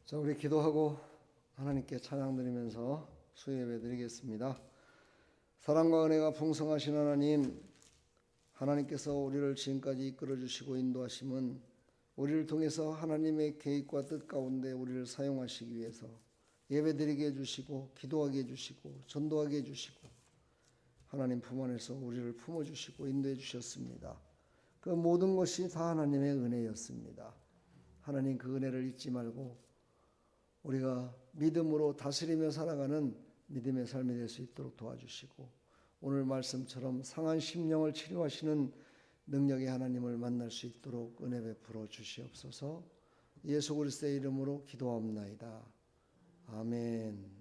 자, 우리 기도하고 하나님께 찬양 드리면서 수요예배 드리겠습니다. 사랑과 은혜가 풍성하신 하나님, 하나님께서 우리를 지금까지 이끌어 주시고 인도하심은 우리를 통해서 하나님의 계획과 뜻 가운데 우리를 사용하시기 위해서 예배드리게 해주시고 기도하게 해주시고 전도하게 해주시고 하나님 품 안에서 우리를 품어주시고 인도해 주셨습니다. 그 모든 것이 다 하나님의 은혜였습니다. 하나님 그 은혜를 잊지 말고 우리가 믿음으로 다스리며 살아가는 믿음의 삶이 될 수 있도록 도와주시고 오늘 말씀처럼 상한 심령을 치료하시는 능력의 하나님을 만날 수 있도록 은혜 베풀어 주시옵소서. 예수 그리스도의 이름으로 기도하옵나이다. 아멘.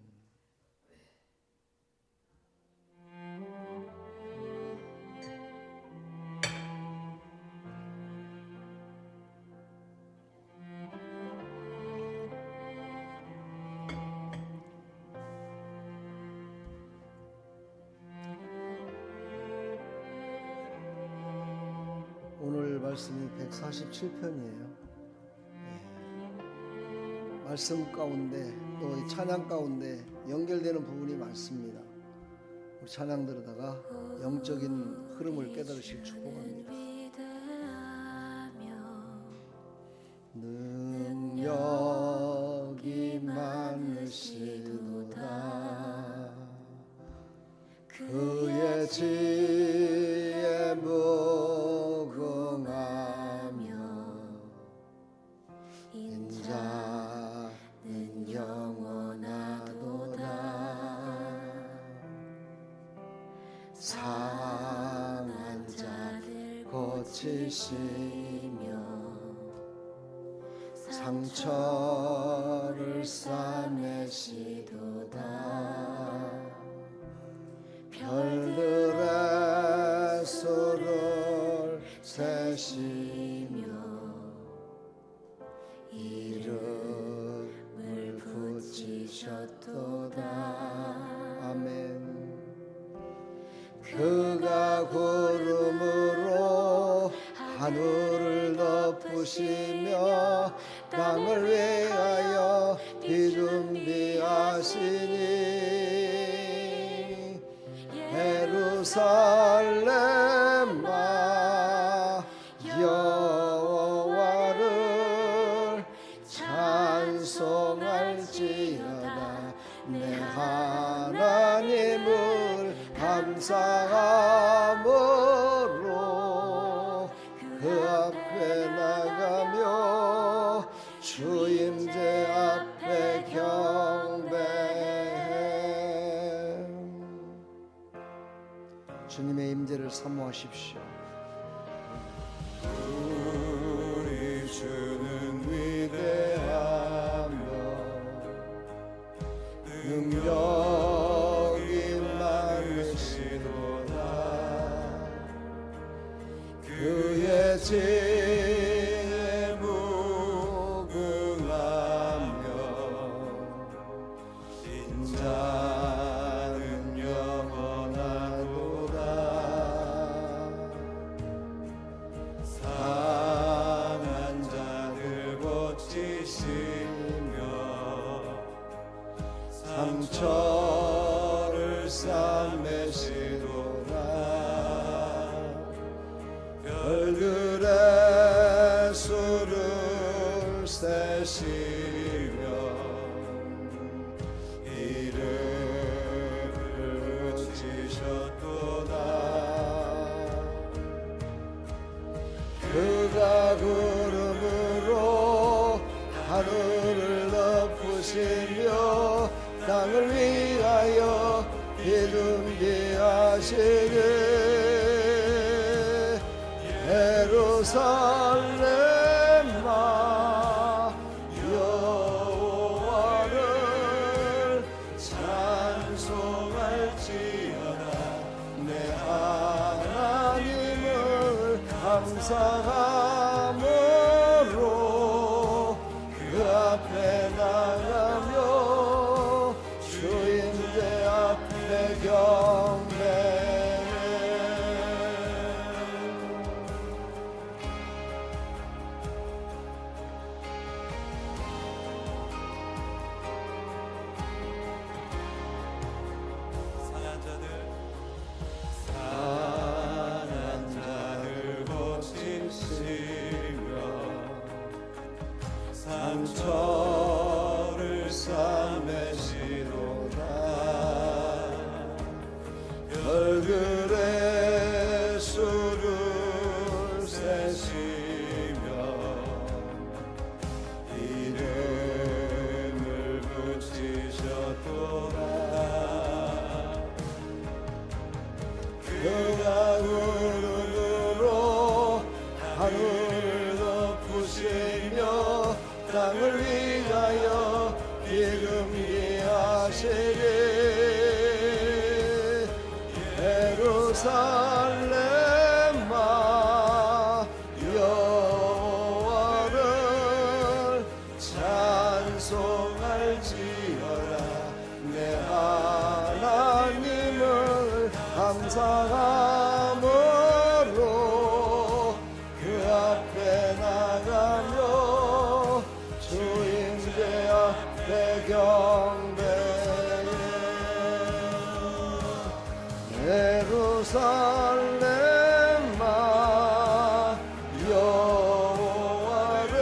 오늘 말씀이 147편이에요. 말씀 가운데 또 이 찬양 가운데 연결되는 부분이 많습니다. 우리 찬양 들으다가 영적인 흐름을 깨달으실 축복합니다. 능력이 많으시도다 그의 지혜 인자는 영원하도다 상한 자를 고치시며 상처를 싸매시도다 별들의 수를 세시며 이름을 붙이셨도다. 아멘. 그가 구름으로 하늘을 덮으시며 땅을 위하여 비 준비하시니 예루살렘아 찬송할지어다 내 하나님을 감사함으로 그 앞에 나가며 주 임재 앞에 경배해. 주님의 임재를 사모하십시오. 우리 주는 위대하며 능력이 많으시도다 그의 지혜 무궁하며 인자는 영원하도다 상한 자들 고치시며 상처를 싸매시도다 별들의 수를 세시며 이름을 붙이셨도다 그가 구름으로 하늘을 덮으시며 땅을 위하여 비 준비하시니 예루살렘아 여호와를 찬송할지어다 내 하나님을 감사함으로 그 앞에 나가며 주임대 앞에 경배해. 상처를 싸매시도다. 별들의 수를 세시며 이름을 붙이셨도다. 그가 구름으로 하늘을 덮으시며 땅을 위하여 기름기 하시리. 예루살렘아 여호와를 찬송할지어다. 내 하나님을 감사함으로 그 앞에 나가며 주임제 앞에 경배해. 예루살렘아 여호와를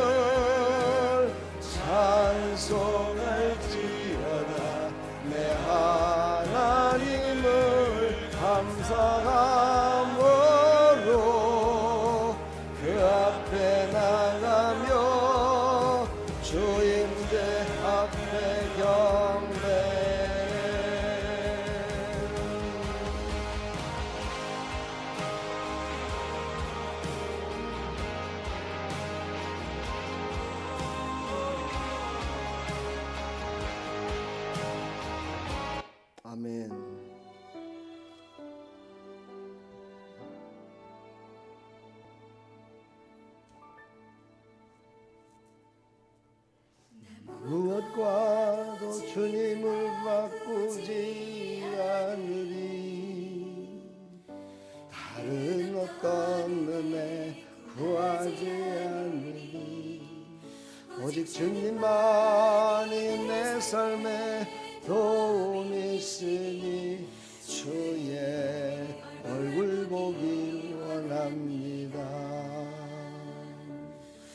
찬송할지어다. 내 하나님을 감사함으로 그 앞에 나가며 주임제 앞에 경배해. 아멘. 무엇과도 주님을 바꾸지 않으리. 다른 어떤 은혜 구하지 않으리. 오직 주님만이 내 삶에 도움이 있으니 주의 얼굴 보기 원합니다.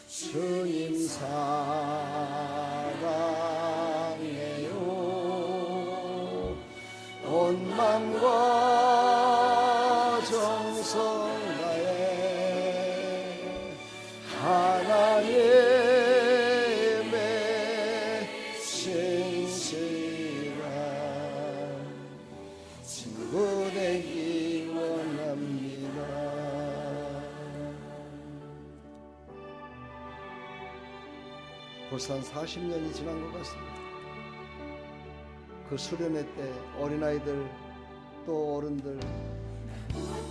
주님 사랑해요. 온 맘과 정성 다해 하나님의 신실한 친구 되기 원합니다. 벌써 한 40년이 지난 것 같습니다. 그 수련회 때 어린아이들 또 어른들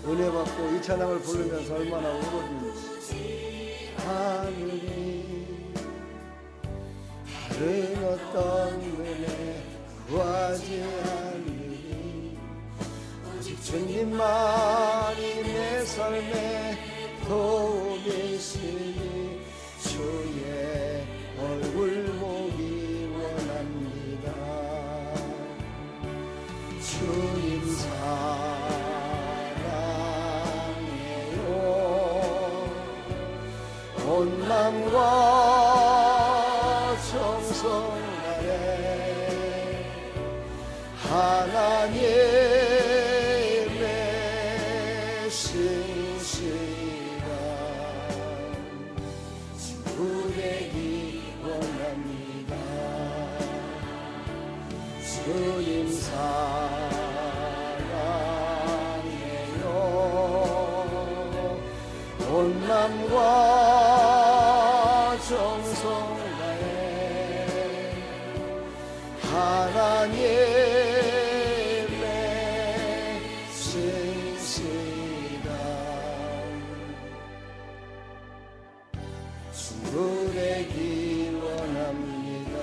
은혜 받고 이 찬양을 부르면서 얼마나 울었는지. 하늘이 다른 어떤 은혜 구하지 않으니 오직 주님만이 내 삶에 도움이 있으니 주의 얼굴 보기 원합니다. 주님 사랑해요. 온 맘과 정성 다해 하나님의 신실한 친구 되기 원합니다. 주님 사랑해요. 온 맘과 정성 다해 하나님의 신실한 친구 되기 원합니다.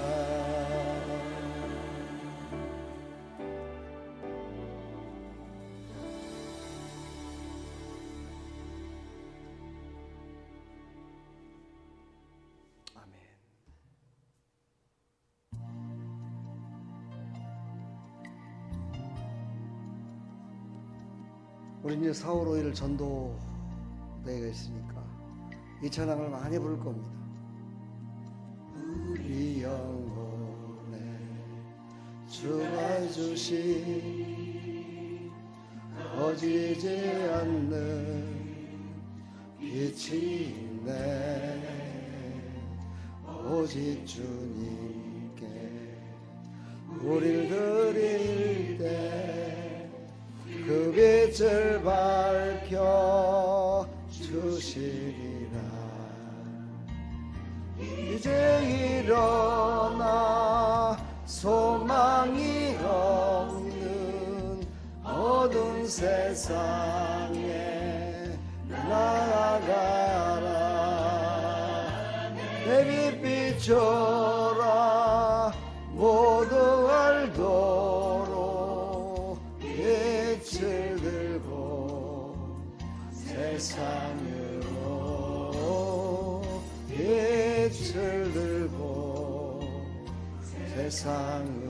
아멘. 우리 이제 4월 5일 전도대회가 있으니까 이 찬양을 많이 부를 겁니다. 주가 주신 꺼지지 않는 빛이 있네. 오직 주님께 우릴 드릴 때 그 빛을 밝혀 주시리라. 이제 일어나 소망이 없는 어두운 세상에 나아가라. 내 빛 비춰라. 모두 알도록 빛을 들고 세상으로 빛을 들고 세상으로.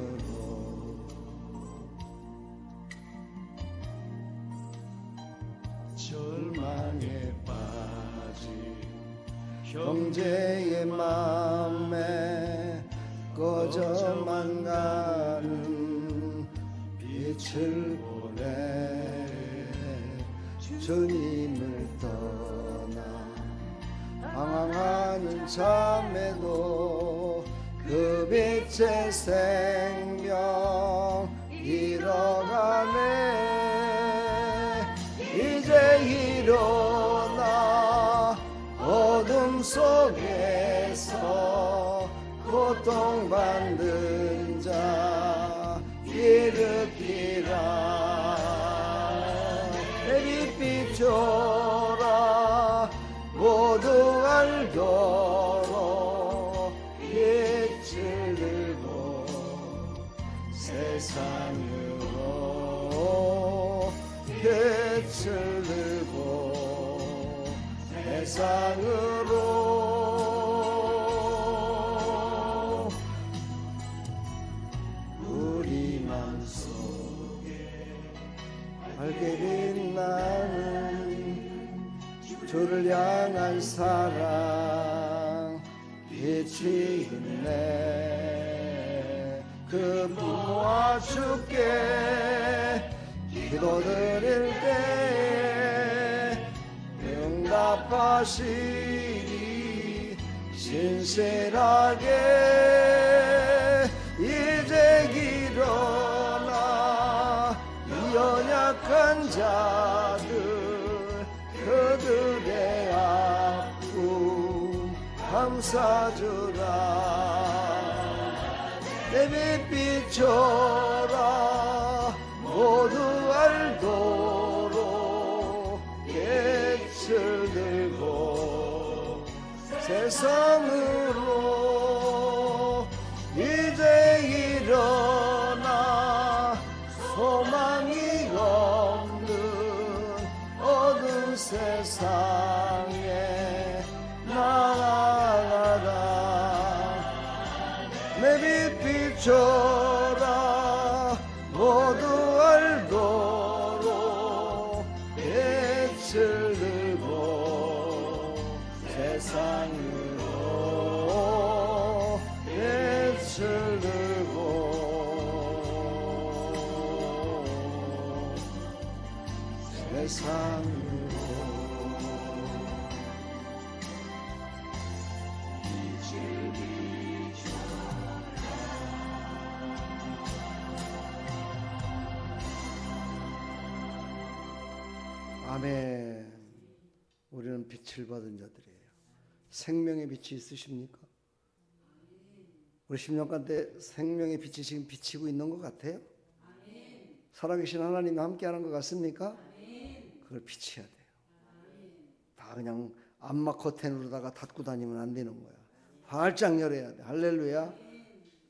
절망에 빠진 형제의 맘에 꺼져만 가는 빛을 보내. 주님을 떠나 방황하는 자매도 그 빛의 생명 잃어가네. 이제 일어나 어둠 속에서 고통받는 자 일으키라. 내 빛 비춰라. 모두 알도록 빛을 들고 세상으로 빛을 들고 세상으로. 우리 맘속에 밝게 빛나는 주를 향한 사랑 빛이 있네. 그 부모와 주께 기도드릴 때 응답하시리. 신실하게 이제 일어나 이 연약한 자들 그들의 아픔 감싸주라. 내 빛 비춰라. 모두 알도록 빛을 들고 세상으로. 이제 일어나 소망이 없는 어두운 세상에 나아가라. 내 빛 비춰라. 모두 알도록 빛을 들고 세상으로 빛을 들고 세상으로. 아멘. 우리는 빛을 받은 자들이에요. 생명의 빛이 있으십니까? 우리 10년간 때 생명의 빛이 지금 비치고 있는 것 같아요? 살아계신 하나님이 함께하는 것 같습니까? 그걸 비치해야 돼요. 다 그냥 암막 커튼으로다가 닫고 다니면 안 되는 거야. 활짝 열어야 돼. 할렐루야.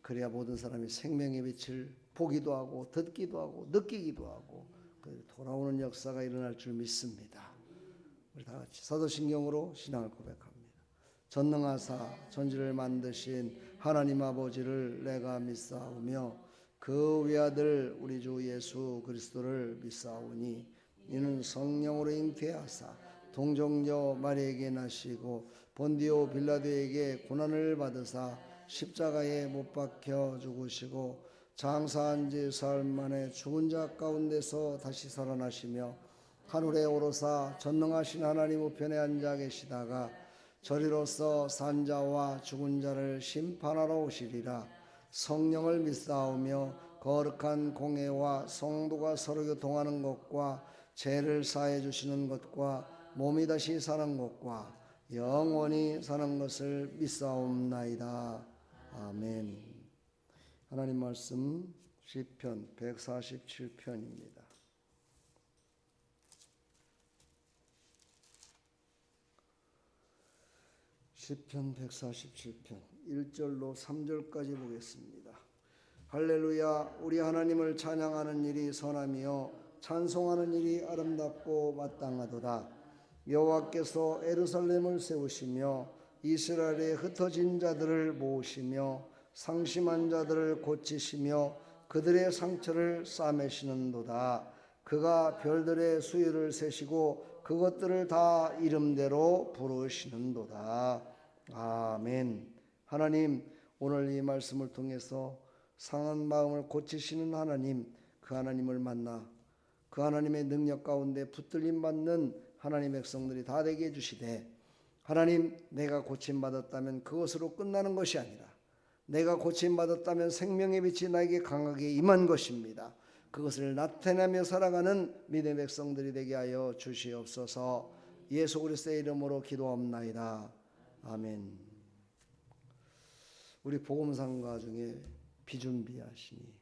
그래야 모든 사람이 생명의 빛을 보기도 하고 듣기도 하고 느끼기도 하고 돌아오는 역사가 일어날 줄 믿습니다. 우리 다 같이 사도신경으로 신앙을 고백합니다. 전능하사 전지를 만드신 하나님 아버지를 내가 믿사오며 그 외아들 우리 주 예수 그리스도를 믿사오니 이는 성령으로 잉태하사 동정녀 마리에게 나시고 본디오 빌라도에게 고난을 받으사 십자가에 못 박혀 죽으시고 장사한 지 사흘 만에 죽은 자 가운데서 다시 살아나시며 하늘에 오르사 전능하신 하나님 우편에 앉아 계시다가 저리로서 산자와 죽은 자를 심판하러 오시리라. 성령을 믿사오며 거룩한 공회와 성도가 서로 교통하는 것과 죄를 사해 주시는 것과 몸이 다시 사는 것과 영원히 사는 것을 믿사옵나이다. 아멘. 하나님 말씀 시편 147편입니다. 시편 147편 1절로 3절까지 보겠습니다. 할렐루야. 우리 하나님을 찬양하는 일이 선하며 찬송하는 일이 아름답고 마땅하도다. 여호와께서 예루살렘을 세우시며 이스라엘에 흩어진 자들을 모으시며 상심한 자들을 고치시며 그들의 상처를 싸매시는도다. 그가 별들의 수위를 세시고 그것들을 다 이름대로 부르시는도다. 아멘. 하나님, 오늘 이 말씀을 통해서 상한 마음을 고치시는 하나님, 그 하나님을 만나 그 하나님의 능력 가운데 붙들림 받는 하나님의 백성들이 다 되게 해주시되, 하나님, 내가 고침받았다면 그것으로 끝나는 것이 아니라 내가 고침받았다면 생명의 빛이 나에게 강하게 임한 것입니다. 그것을 나타내며 살아가는 믿음의 백성들이 되게 하여 주시옵소서. 예수 그리스도의 이름으로 기도합나이다. 아멘. 우리 복음상가 중에 비준비하시니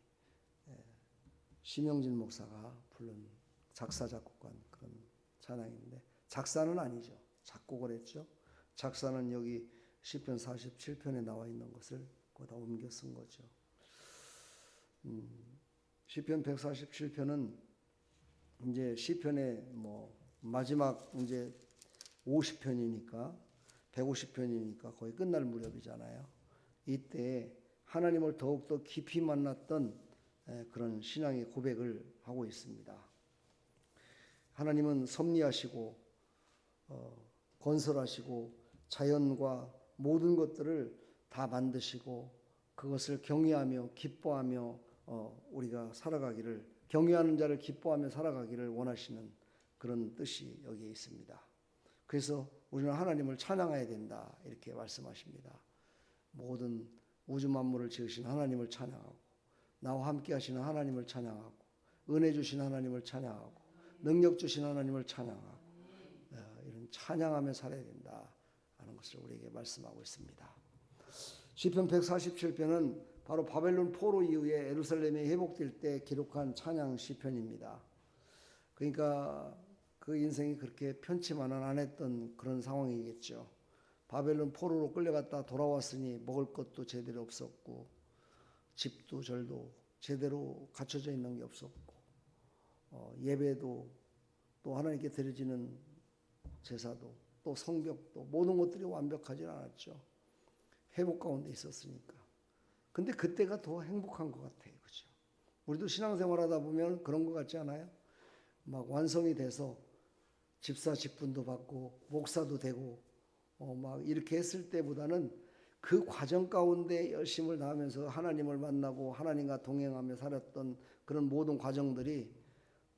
심영진 목사가 부른 작사 작곡한 그런 찬양인데, 작사는 아니죠. 작곡을 했죠. 작사는 여기 시편 47편에 나와 있는 것을 거기다 옮겨 쓴 거죠. 시편 147편은 이제 시편의 마지막 이제 50편이니까 150편이니까 거의 끝날 무렵이잖아요. 이때 하나님을 더욱더 깊이 만났던 그런 신앙의 고백을 하고 있습니다. 하나님은 섭리하시고 건설하시고 자연과 모든 것들을 다 만드시고 그것을 경외하며 기뻐하며 우리가 살아가기를, 경외하는 자를 기뻐하며 살아가기를 원하시는 그런 뜻이 여기에 있습니다. 그래서 우리는 하나님을 찬양해야 된다, 이렇게 말씀하십니다. 모든 우주 만물을 지으신 하나님을 찬양하고, 나와 함께 하시는 하나님을 찬양하고, 은혜 주신 하나님을 찬양하고, 능력 주신 하나님을 찬양하고, 이런 찬양하며 살아야 된다 하는 것을 우리에게 말씀하고 있습니다. 시편 147편은 바로 바벨론 포로 이후에 예루살렘이 회복될 때 기록한 찬양 시편입니다. 그러니까 그 인생이 그렇게 편치만은 않았던 그런 상황이겠죠. 바벨론 포로로 끌려갔다 돌아왔으니 먹을 것도 제대로 없었고, 집도 절도 제대로 갖춰져 있는 게 없었고, 예배도 또 하나님께 드려지는 제사도 또 성벽도 모든 것들이 완벽하지 않았죠. 회복 가운데 있었으니까. 근데 그때가 더 행복한 것 같아요. 그죠? 우리도 신앙생활하다 보면 그런 것 같지 않아요? 막 완성이 돼서 집사 직분도 받고 목사도 되고 막 이렇게 했을 때보다는 그 과정 가운데 열심을 다하면서 하나님을 만나고 하나님과 동행하며 살았던 그런 모든 과정들이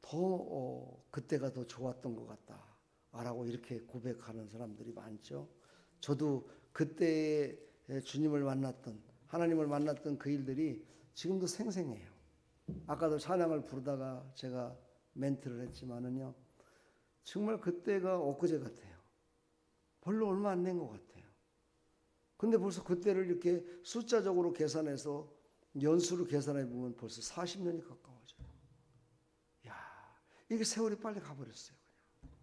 더 그때가 더 좋았던 것 같다라고 이렇게 고백하는 사람들이 많죠. 저도 그때 주님을 만났던, 하나님을 만났던 그 일들이 지금도 생생해요. 아까도 찬양을 부르다가 제가 멘트를 했지만은요, 정말 그때가 엊그제 같아요. 별로 얼마 안 된 것 같아요. 근데 벌써 그때를 이렇게 숫자적으로 계산해서 연수로 계산해 보면 벌써 40년이 가까워져요. 야, 이게 세월이 빨리 가버렸어요. 그냥.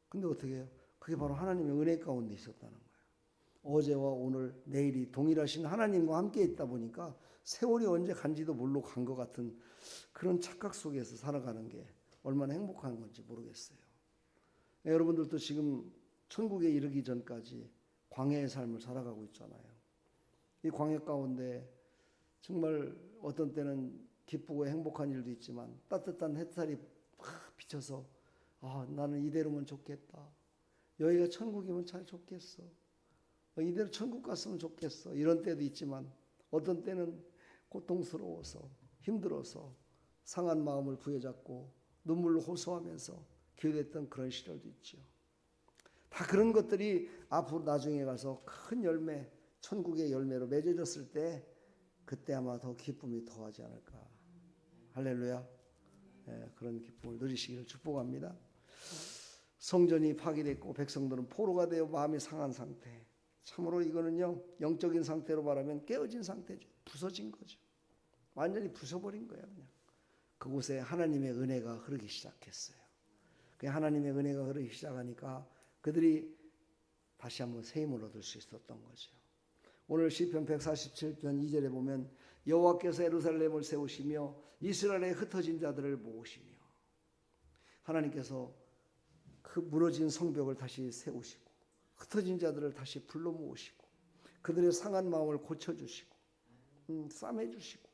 근데 어떻게 해요? 그게 바로 하나님의 은혜 가운데 있었다는 거예요. 어제와 오늘, 내일이 동일하신 하나님과 함께 있다 보니까 세월이 언제 간지도 모르고 간 것 같은 그런 착각 속에서 살아가는 게 얼마나 행복한 건지 모르겠어요. 여러분들도 지금 천국에 이르기 전까지 광야의 삶을 살아가고 있잖아요. 이 광야 가운데 정말 어떤 때는 기쁘고 행복한 일도 있지만 따뜻한 햇살이 비쳐서 나는 이대로면 좋겠다. 여기가 천국이면 참 좋겠어. 이대로 천국 갔으면 좋겠어. 이런 때도 있지만 어떤 때는 고통스러워서 힘들어서 상한 마음을 부여잡고 눈물로 호소하면서 기도했던 그런 시절도 있죠. 다 그런 것들이 앞으로 나중에 가서 큰 열매, 천국의 열매로 맺어졌을 때 그때 아마 더 기쁨이 더하지 않을까. 할렐루야. 예, 그런 기쁨을 누리시기를 축복합니다. 성전이 파괴됐고 백성들은 포로가 되어 마음이 상한 상태. 참으로 이거는요, 영적인 상태로 말하면 깨어진 상태죠. 부서진 거죠. 완전히 부숴버린 거예요. 그냥 그곳에 하나님의 은혜가 흐르기 시작했어요. 그 하나님의 은혜가 흐르기 시작하니까 그들이 다시 한번 새 힘을 얻을 수 있었던 거죠. 오늘 시편 147편 2절에 보면 여호와께서 예루살렘을 세우시며 이스라엘의 흩어진 자들을 모으시며, 하나님께서 그 무너진 성벽을 다시 세우시고 흩어진 자들을 다시 불러 모으시고 그들의 상한 마음을 고쳐주시고 싸매주시고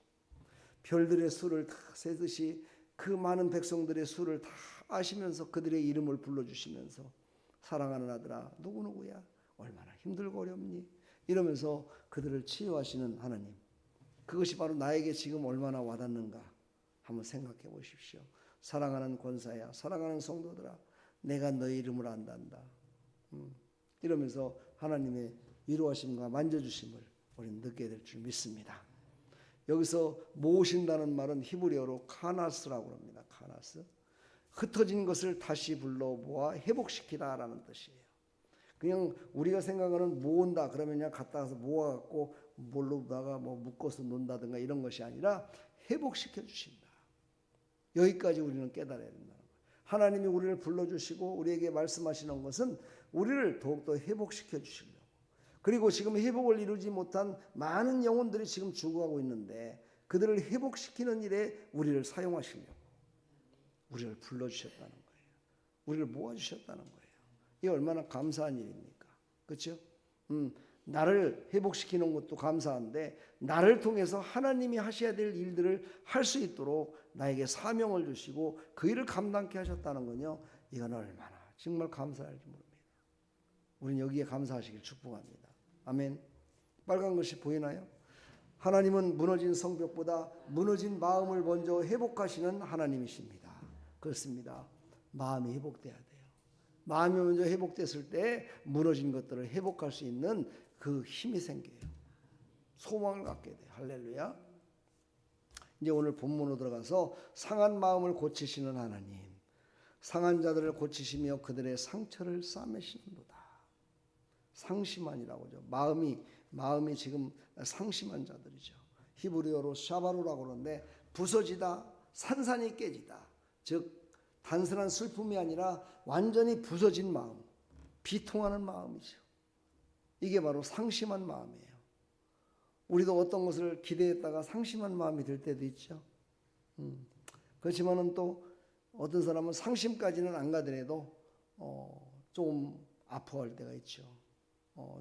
별들의 수를 다 세듯이 그 많은 백성들의 수를 다 아시면서 그들의 이름을 불러주시면서 사랑하는 아들아 누구누구야 얼마나 힘들고 어렵니 이러면서 그들을 치유하시는 하나님, 그것이 바로 나에게 지금 얼마나 와닿는가 한번 생각해 보십시오. 사랑하는 권사야, 사랑하는 성도들아, 내가 너의 이름을 안단다. 이러면서 하나님의 위로하심과 만져주심을 우리는 느끼게 될 줄 믿습니다. 여기서 모으신다는 말은 히브리어로 카나스라고 합니다. 카나스. 흩어진 것을 다시 불러 모아 회복시키다라는 뜻이에요. 그냥 우리가 생각하는 모은다 그러면 그냥 갖다 가서 모아갖고 뭘로다가 뭐 묶어서 논다든가 이런 것이 아니라 회복시켜 주신다. 여기까지 우리는 깨달아야 된다는 거예요. 하나님이 우리를 불러주시고 우리에게 말씀하시는 것은 우리를 더욱더 회복시켜 주시려고. 그리고 지금 회복을 이루지 못한 많은 영혼들이 지금 죽어가고 있는데 그들을 회복시키는 일에 우리를 사용하시려고 우리를 불러주셨다는 거예요. 우리를 모아주셨다는 거예요. 이게 얼마나 감사한 일입니까? 그렇죠? 나를 회복시키는 것도 감사한데 나를 통해서 하나님이 하셔야 될 일들을 할 수 있도록 나에게 사명을 주시고 그 일을 감당케 하셨다는 건요, 이건 얼마나 정말 감사할지 모릅니다. 우리는 여기에 감사하시길 축복합니다. 아멘. 빨간 것이 보이나요? 하나님은 무너진 성벽보다 무너진 마음을 먼저 회복하시는 하나님이십니다. 그렇습니다. 마음이 회복돼야 돼요. 마음이 먼저 회복됐을 때 무너진 것들을 회복할 수 있는 그 힘이 생겨요. 소망을 갖게 돼요. 할렐루야. 이제 오늘 본문으로 들어가서 상한 마음을 고치시는 하나님, 상한 자들을 고치시며 그들의 상처를 싸매시는도다. 상심한이라고 하죠. 마음이 지금 상심한 자들이죠. 히브리어로 샤바루라고 그러는데 부서지다, 산산이 깨지다. 즉 단순한 슬픔이 아니라 완전히 부서진 마음, 비통하는 마음이죠. 이게 바로 상심한 마음이에요. 우리도 어떤 것을 기대했다가 상심한 마음이 들 때도 있죠. 그렇지만은 또 어떤 사람은 상심까지는 안 가더라도 좀 아파할 때가 있죠.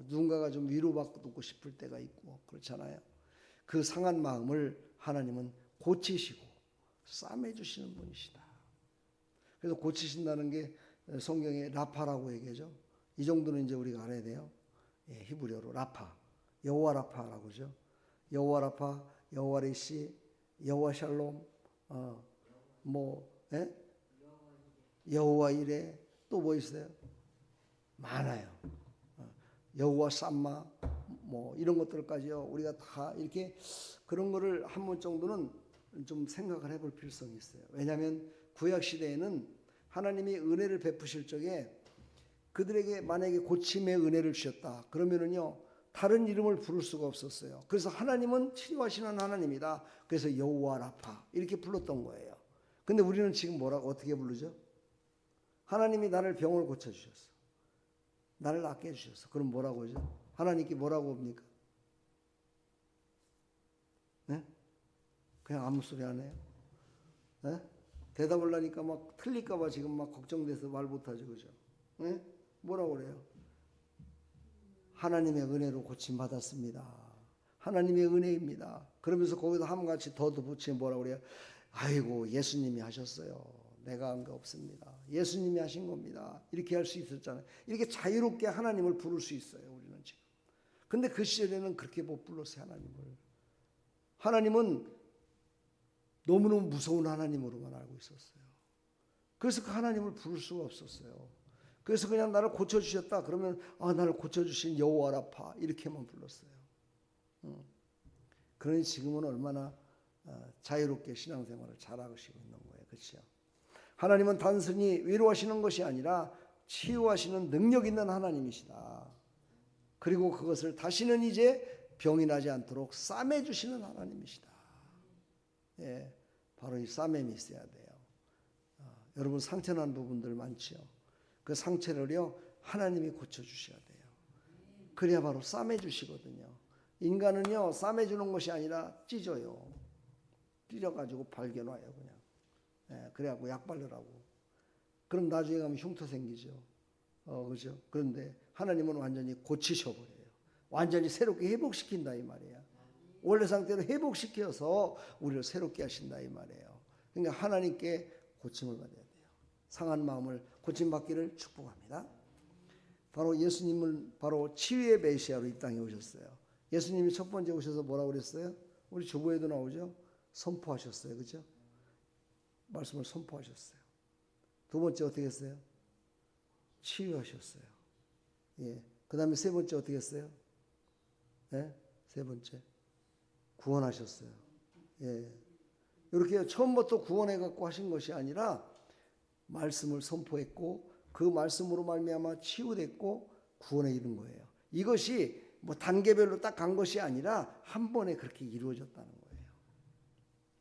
누군가가 좀 위로받고 싶을 때가 있고 그렇잖아요. 그 상한 마음을 하나님은 고치시고 싸매주시는 분이시다. 그래서 고치신다는 게 성경에 라파라고 얘기하죠. 이 정도는 이제 우리가 알아야 돼요. 예, 히브리어로 라파, 여호와 라파라고 하죠. 여호와 라파, 여호와 리시, 여호와 샬롬, 여호와 이레, 또 뭐 있어요? 많아요. 여호와 삼마, 뭐 이런 것들까지요. 우리가 다 이렇게 그런 거를 한 번 정도는 좀 생각을 해볼 필요성이 있어요. 왜냐하면 구약 시대에는 하나님이 은혜를 베푸실 적에 그들에게 만약에 고침의 은혜를 주셨다 그러면은요 다른 이름을 부를 수가 없었어요. 그래서 하나님은 치료하시는 하나님이다. 그래서 여호와 라파 이렇게 불렀던 거예요. 근데 우리는 지금 뭐라고 어떻게 부르죠? 하나님이 나를 병을 고쳐주셨어. 나를 낫게 해주셨어. 그럼 뭐라고 하죠? 하나님께 뭐라고 합니까? 네? 그냥 아무 소리 안 해요? 네? 대답을 하니까 막 틀릴까봐 지금 막 걱정돼서 말 못하죠. 그죠? 네? 뭐라고 그래요? 하나님의 은혜로 고침받았습니다. 하나님의 은혜입니다. 그러면서 거기다 한같이 더 붙이면 뭐라고 그래요? 아이고 예수님이 하셨어요. 내가 한 거 없습니다. 예수님이 하신 겁니다. 이렇게 할 수 있었잖아요. 이렇게 자유롭게 하나님을 부를 수 있어요. 우리는 지금. 근데 그 시절에는 그렇게 못 불렀어요. 하나님은 너무너무 무서운 하나님으로만 알고 있었어요. 그래서 그 하나님을 부를 수가 없었어요. 그래서 그냥 나를 고쳐주셨다 그러면 나를 고쳐주신 여호와 라파 이렇게만 불렀어요. 그러니 지금은 얼마나 자유롭게 신앙생활을 잘하시고 있는 거예요. 그렇죠? 하나님은 단순히 위로하시는 것이 아니라 치유하시는 능력 있는 하나님이시다. 그리고 그것을 다시는 이제 병이 나지 않도록 싸매주시는 하나님이시다. 예, 바로 이 싸매이 있어야 돼요. 여러분 상처난 부분들 많죠. 그 상처를요 하나님이 고쳐주셔야 돼요. 그래야 바로 싸매주시거든요. 인간은요 싸매주는 것이 아니라 찢어요. 찢어가지고 발견와요 그냥. 예, 그래갖고 약 바르라고. 그럼 나중에 가면 흉터 생기죠. 그죠? 그런데 하나님은 완전히 고치셔버려요. 완전히 새롭게 회복시킨다 이 말이야. 원래 상태로 회복시켜서 우리를 새롭게 하신다 이 말이에요. 그러니까 하나님께 고침을 받아야 돼요. 상한 마음을 고침받기를 축복합니다. 바로 예수님은 바로 치유의 메시아로 이 땅에 오셨어요. 예수님이 첫 번째 오셔서 뭐라고 그랬어요? 우리 주보에도 나오죠. 선포하셨어요. 그죠? 말씀을 선포하셨어요. 두 번째 어떻게 했어요? 치유하셨어요. 예. 그 다음에 세 번째 어떻게 했어요? 예? 세 번째 구원하셨어요. 예. 이렇게 처음부터 구원해갖고 하신 것이 아니라 말씀을 선포했고 그 말씀으로 말미암아 치유됐고 구원에 이른 거예요. 이것이 뭐 단계별로 딱 간 것이 아니라 한 번에 그렇게 이루어졌다는 거예요.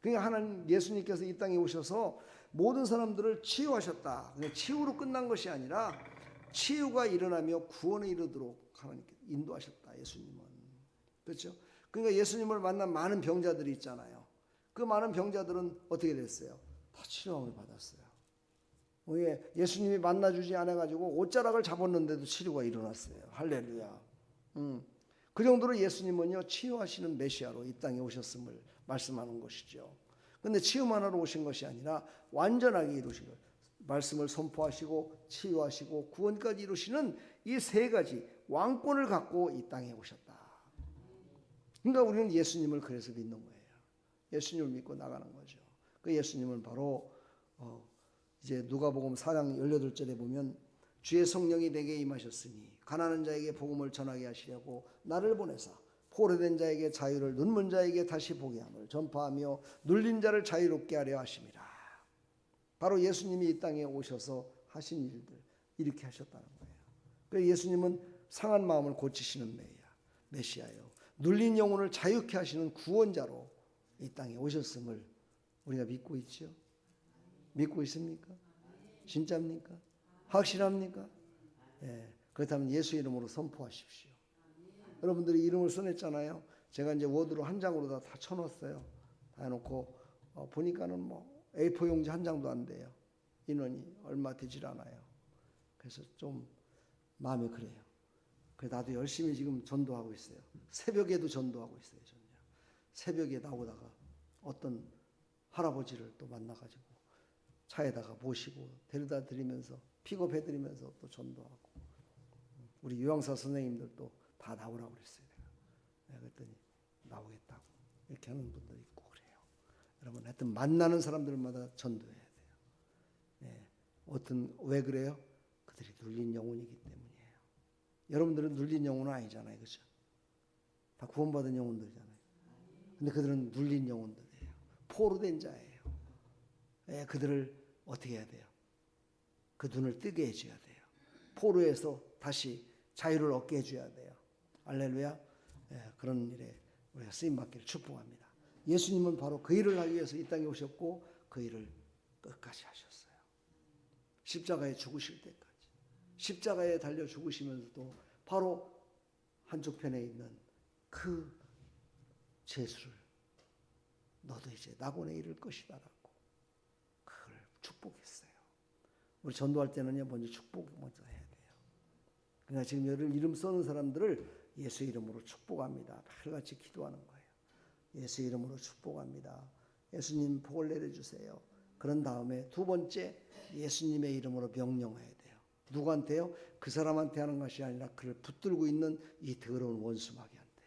그러니까 하나님 예수님께서 이 땅에 오셔서 모든 사람들을 치유하셨다. 치유로 끝난 것이 아니라 치유가 일어나며 구원에 이르도록 하나님께 인도하셨다. 예수님은. 그렇죠? 그러니까 예수님을 만난 많은 병자들이 있잖아요. 그 많은 병자들은 어떻게 됐어요? 다 치료함을 받았어요. 왜? 예수님이 만나주지 않아가지고 옷자락을 잡았는데도 치료가 일어났어요. 할렐루야. 그 정도로 예수님은요 치유하시는 메시아로 이 땅에 오셨음을 말씀하는 것이죠. 그런데 치유만 하러 오신 것이 아니라 완전하게 이루신 것, 말씀을 선포하시고 치유하시고 구원까지 이루시는 이 세 가지 왕권을 갖고 이 땅에 오셨다. 그러니까 우리는 예수님을 그래서 믿는 거예요. 예수님을 믿고 나가는 거죠. 그 예수님은 바로 이제 누가복음 4장 18절에 보면 주의 성령이 내게 임하셨으니 가난한 자에게 복음을 전하게 하시려고 나를 보내사 포로된 자에게 자유를 눈먼 자에게 다시 보게 함을 전파하며 눌린 자를 자유롭게 하려 하심이라. 바로 예수님이 이 땅에 오셔서 하신 일들 이렇게 하셨다는 거예요. 그래서 예수님은 상한 마음을 고치시는 메시아예요. 눌린 영혼을 자유케 하시는 구원자로 이 땅에 오셨음을 우리가 믿고 있죠. 믿고 있습니까? 진짜입니까? 확실합니까? 예. 그렇다면 예수 이름으로 선포하십시오. 여러분들이 이름을 써냈잖아요. 제가 이제 워드로 한 장으로 다 쳐놨어요. 다 해놓고 보니까는 뭐 A4 용지 한 장도 안 돼요. 인원이 얼마 되질 않아요. 그래서 좀 마음이 그래요. 그래서 나도 열심히 지금 전도하고 있어요. 새벽에도 전도하고 있어요. 저는요. 새벽에 나오다가 어떤 할아버지를 또 만나가지고 차에다가 모시고 데려다 드리면서 픽업해드리면서 또 전도하고 우리 요양사 선생님들도 다 나오라고 그랬어요. 내가 그랬더니 나오겠다고 이렇게 하는 분도 있고 그래요. 여러분 하여튼 만나는 사람들마다 전도해야 돼요. 네. 왜 그래요? 그들이 눌린 영혼이기 때문이에요. 여러분들은 눌린 영혼은 아니잖아요. 그렇죠? 다 구원받은 영혼들이잖아요. 근데 그들은 눌린 영혼들이에요. 포로된 자예요. 예, 그들을 어떻게 해야 돼요? 그 눈을 뜨게 해줘야 돼요. 포로에서 다시 자유를 얻게 해줘야 돼요. 할렐루야. 예, 그런 일에 우리가 쓰임받기를 축복합니다. 예수님은 바로 그 일을 하기 위해서 이 땅에 오셨고 그 일을 끝까지 하셨어요. 십자가에 죽으실 때까지. 십자가에 달려 죽으시면서도 바로 한쪽 편에 있는 그 제수를 너도 이제 낙원에 이를 것이다라고 그걸 축복했어요. 우리 전도할 때는요 먼저 축복 먼저 해야 돼요. 그러니까 지금 이름 써는 사람들을 예수 이름으로 축복합니다. 매일같이 기도하는 거예요. 예수 이름으로 축복합니다. 예수님 복을 내려주세요. 그런 다음에 두 번째 예수님의 이름으로 명령해야 돼요. 누구한테요? 그 사람한테 하는 것이 아니라 그를 붙들고 있는 이 더러운 원수 마귀한테.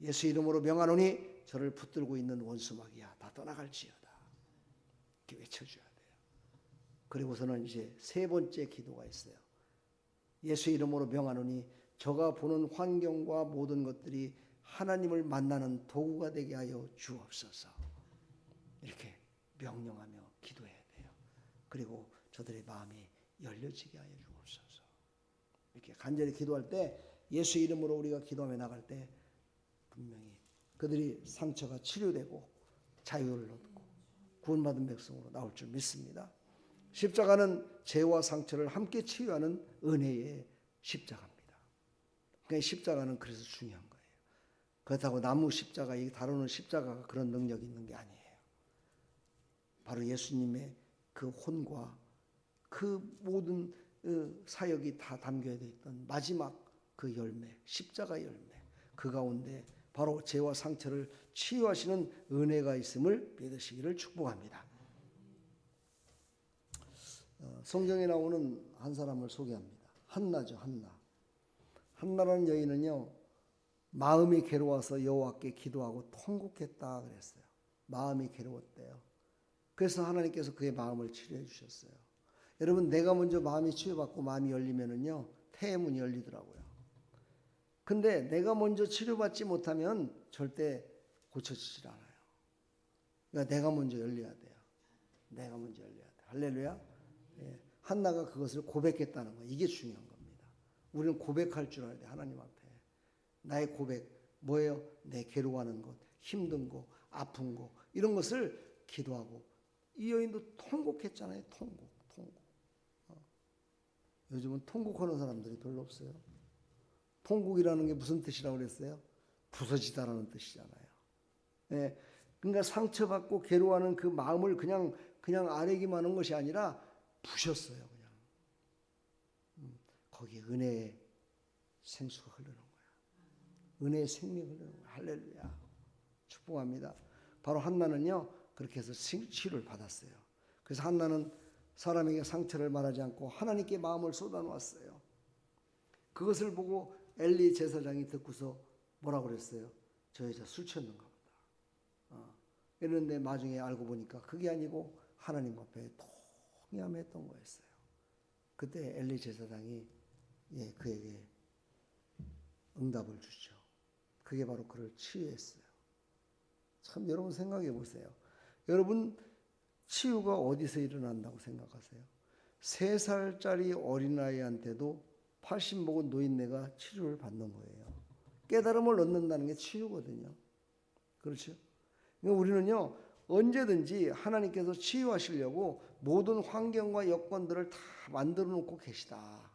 예수 이름으로 명하노니 저를 붙들고 있는 원수마귀야 다 떠나갈지어다. 이렇게 외쳐줘야 돼요. 그리고서는 이제 세 번째 기도가 있어요. 예수 이름으로 명하노니 저가 보는 환경과 모든 것들이 하나님을 만나는 도구가 되게 하여 주옵소서. 이렇게 명령하며 기도해야 돼요. 그리고 저들의 마음이 열려지게 하여 주옵소서. 이렇게 간절히 기도할 때 예수 이름으로 우리가 기도하며 나갈 때 분명히 그들이 상처가 치료되고 자유를 얻고 구원받은 백성으로 나올 줄 믿습니다. 십자가는 죄와 상처를 함께 치유하는 은혜의 십자가입니다. 그러니까 십자가는 그래서 중요한 거예요. 그렇다고 나무 십자가, 이 다루는 십자가가 그런 능력이 있는 게 아니에요. 바로 예수님의 그 혼과 그 모든 사역이 다 담겨져 있던 마지막 그 열매, 십자가 열매, 그 가운데 바로 죄와 상처를 치유하시는 은혜가 있음을 믿으시기를 축복합니다. 성경에 나오는 한 사람을 소개합니다. 한나죠, 한나. 한나라는 여인은요, 마음이 괴로워서 여호와께 기도하고 통곡했다 그랬어요. 마음이 괴로웠대요. 그래서 하나님께서 그의 마음을 치료해 주셨어요. 여러분, 내가 먼저 마음이 치유받고 마음이 열리면은요, 태의 문이 열리더라고요. 근데 내가 먼저 치료받지 못하면 절대 고쳐지질 않아요. 그러니까 내가 먼저 열려야 돼요. 내가 먼저 열려야 돼요. 할렐루야. 예. 한나가 그것을 고백했다는 거예요. 이게 중요한 겁니다. 우리는 고백할 줄 알아야 돼. 하나님 앞에. 나의 고백 뭐예요? 내 괴로워하는 것, 힘든 거, 아픈 거 이런 것을 기도하고 이 여인도 통곡했잖아요. 통곡. 요즘은 통곡하는 사람들이 별로 없어요. 통곡이라는 게 무슨 뜻이라고 그랬어요? 부서지다라는 뜻이잖아요. 예, 그러니까 상처받고 괴로워하는 그 마음을 그냥 아뢰기만 한 것이 아니라 부셨어요. 그냥 거기에 은혜의 생수가 흐르는 거야. 은혜의 생명이 흐르는 거야. 할렐루야. 축복합니다. 바로 한나는요 그렇게 해서 치유를 받았어요. 그래서 한나는 사람에게 상처를 말하지 않고 하나님께 마음을 쏟아놓았어요. 그것을 보고 엘리 제사장이 듣고서 뭐라고 그랬어요? 저 여자 술 취했는가 보다. 이랬는데 나중에 알고 보니까 그게 아니고 하나님 앞에 통회함했던 거였어요. 그때 엘리 제사장이 그에게 응답을 주죠. 그게 바로 그를 치유했어요. 참 여러분 생각해 보세요. 여러분 치유가 어디서 일어난다고 생각하세요? 3살짜리 어린아이한테도 80 먹은 노인네가 치료를 받는 거예요. 깨달음을 얻는다는 게 치유거든요. 그렇죠? 그러니까 우리는요 언제든지 하나님께서 치유하시려고 모든 환경과 여건들을 다 만들어 놓고 계시다.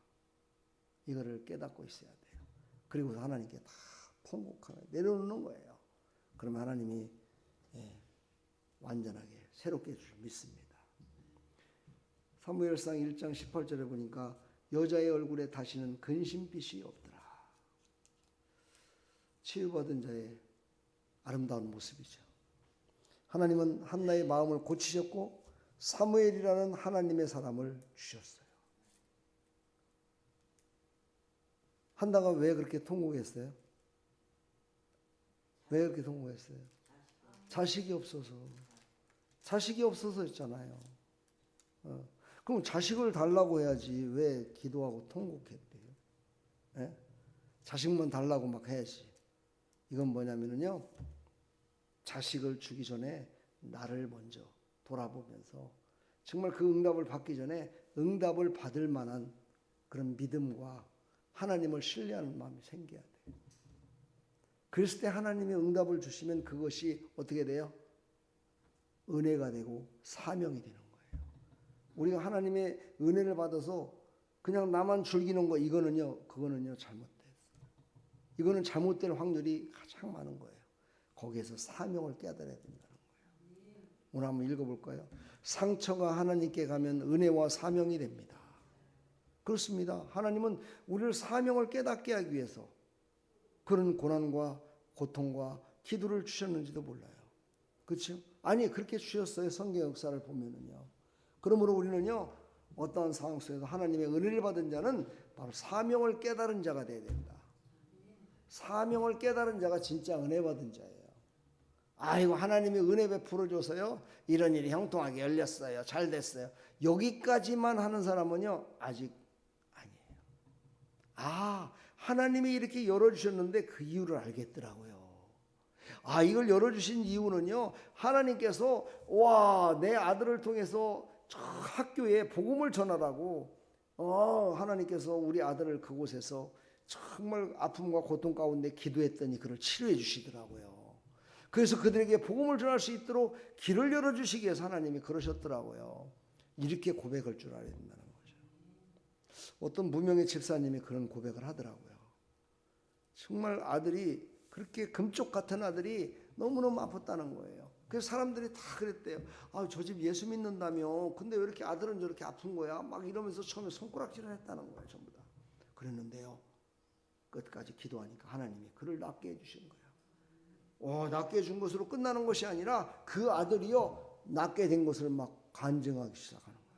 이거를 깨닫고 있어야 돼요. 그리고 하나님께 다 통곡하게 내려놓는 거예요. 그러면 하나님이 완전하게 새롭게 해줄 믿습니다. 사무엘상 1장 18절에 보니까 여자의 얼굴에 다시는 근심빛이 없더라. 치유받은 자의 아름다운 모습이죠. 하나님은 한나의 마음을 고치셨고 사무엘이라는 하나님의 사람을 주셨어요. 한나가 왜 그렇게 통곡했어요? 왜 그렇게 통곡했어요? 자식이 없어서였잖아요. 그럼 자식을 달라고 해야지 왜 기도하고 통곡했대요? 예? 자식만 달라고 막 해야지. 이건 뭐냐면요, 자식을 주기 전에 나를 먼저 돌아보면서 정말 그 응답을 받기 전에 응답을 받을 만한 그런 믿음과 하나님을 신뢰하는 마음이 생겨야 돼요. 그랬을 때 하나님이 응답을 주시면 그것이 어떻게 돼요? 은혜가 되고 사명이 되는 거예요. 우리가 하나님의 은혜를 받아서 그냥 나만 즐기는 거 그거는요 잘못됐어요. 이거는 잘못될 확률이 가장 많은 거예요. 거기에서 사명을 깨달아야 된다는 거예요. 오늘 한번 읽어볼까요? 상처가 하나님께 가면 은혜와 사명이 됩니다. 그렇습니다. 하나님은 우리를 사명을 깨닫게 하기 위해서 그런 고난과 고통과 기도를 주셨는지도 몰라요. 그렇죠? 아니 그렇게 주셨어요. 성경 역사를 보면은요. 그러므로 우리는요 어떠한 상황 속에서 하나님의 은혜를 받은 자는 바로 사명을 깨달은 자가 되어야 된다. 사명을 깨달은 자가 진짜 은혜 받은 자예요. 아이고 하나님이 은혜 베풀어줘서요 이런 일이 형통하게 열렸어요. 잘 됐어요. 여기까지만 하는 사람은요 아직 아니에요. 아 하나님이 이렇게 열어주셨는데 그 이유를 알겠더라고요. 아 이걸 열어주신 이유는요 하나님께서 와 내 아들을 통해서 저 학교에 복음을 전하라고 하나님께서 우리 아들을 그곳에서 정말 아픔과 고통 가운데 기도했더니 그를 치료해 주시더라고요. 그래서 그들에게 복음을 전할 수 있도록 길을 열어주시기 위해서 하나님이 그러셨더라고요. 이렇게 고백할 줄 알아야 된다는 거죠. 어떤 무명의 집사님이 그런 고백을 하더라고요. 정말 아들이 그렇게 금쪽 같은 아들이 너무너무 아팠다는 거예요. 그래서 사람들이 다 그랬대요. 아, 저 집 예수 믿는다며 근데 왜 이렇게 아들은 저렇게 아픈 거야? 막 이러면서 처음에 손가락질을 했다는 거예요. 전부 다. 그랬는데요. 끝까지 기도하니까 하나님이 그를 낫게 해주신 거예요. 낫게 해준 것으로 끝나는 것이 아니라 그 아들이요 낫게 된 것을 막 간증하기 시작하는 거예요.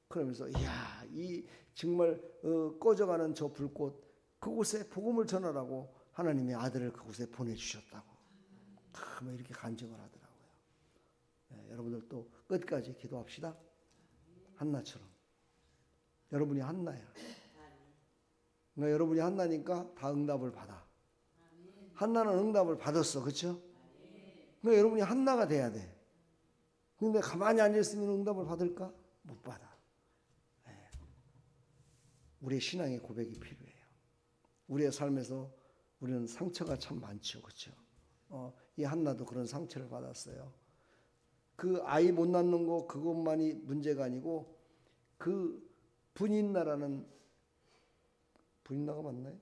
그러면서 이야 이 정말 꺼져가는 저 불꽃 그곳에 복음을 전하라고 하나님의 아들을 그곳에 보내주셨다고 뭐 이렇게 간증을 하더라고요. 여러분들도 끝까지 기도합시다. 한나처럼. 여러분이 한나야. 그러니까 여러분이 한나니까 다 응답을 받아. 한나는 응답을 받았어. 그렇죠? 그러니까 여러분이 한나가 돼야 돼. 근데 가만히 앉아있으면 응답을 받을까? 못 받아. 우리의 신앙의 고백이 필요해요. 우리의 삶에서 우리는 상처가 참 많죠. 그렇죠? 이 한나도 그런 상처를 받았어요. 그 아이 못 낳는 거 그것만이 문제가 아니고 그 분인나라는 분인나가 맞나요?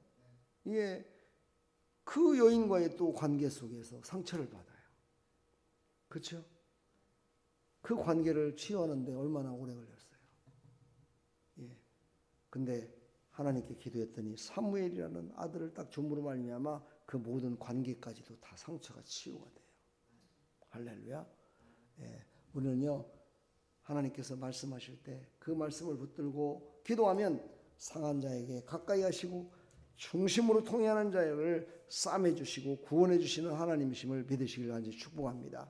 예, 그 여인과의 또 관계 속에서 상처를 받아요. 그렇죠? 그 관계를 치유하는데 얼마나 오래 걸렸어요. 예. 근데 하나님께 기도했더니 사무엘이라는 아들을 딱 줌으로 말미암아 그 모든 관계까지도 다 상처가 치유가 돼요. 할렐루야. 예. 우리는요 하나님께서 말씀하실 때 그 말씀을 붙들고 기도하면 상한 자에게 가까이 하시고 중심으로 통행하는 자를 싸매 주시고 구원해 주시는 하나님이심을 믿으시길 간절히 축복합니다.